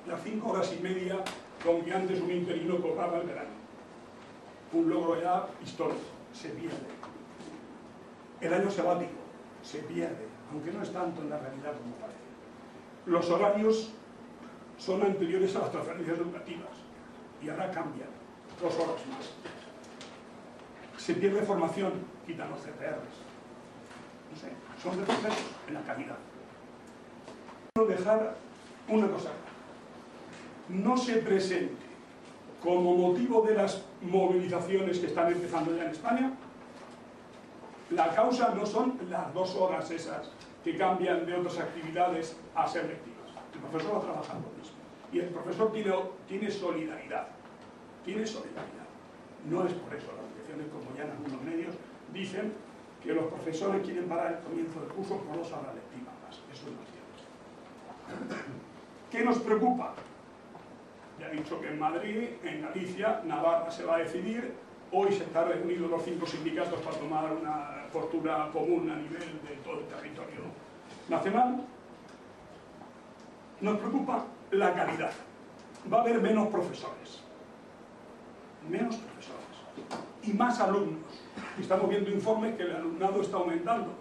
las 5 horas y media con que antes un interino cobraba el verano. Un logro ya histórico, se pierde. El año sabático se pierde, aunque no es tanto en la realidad como parece. Los horarios son anteriores a las transferencias educativas y ahora cambian, 2 horas más. Se pierde formación, quitan los CPRs. No sé, son retrocesos en la calidad. Quiero dejar una cosa clara. No se presente como motivo de las movilizaciones que están empezando ya en España, la causa no son las 2 horas esas que cambian de otras actividades a ser lectivas. El profesor va a trabajar lo mismo. Y el profesor tiene solidaridad. Tiene solidaridad. No es por eso. Las asociaciones, como ya en algunos medios, dicen que los profesores quieren parar el comienzo del curso por 2 horas lectivas más. Eso no es cierto. ¿Qué nos preocupa? Ya he dicho que en Madrid, en Galicia, Navarra se va a decidir. Hoy se están reunidos los 5 sindicatos para tomar una postura común a nivel de todo el territorio nacional. Nos preocupa la calidad. Va a haber menos profesores. Menos profesores. Y más alumnos. Estamos viendo informes que el alumnado está aumentando.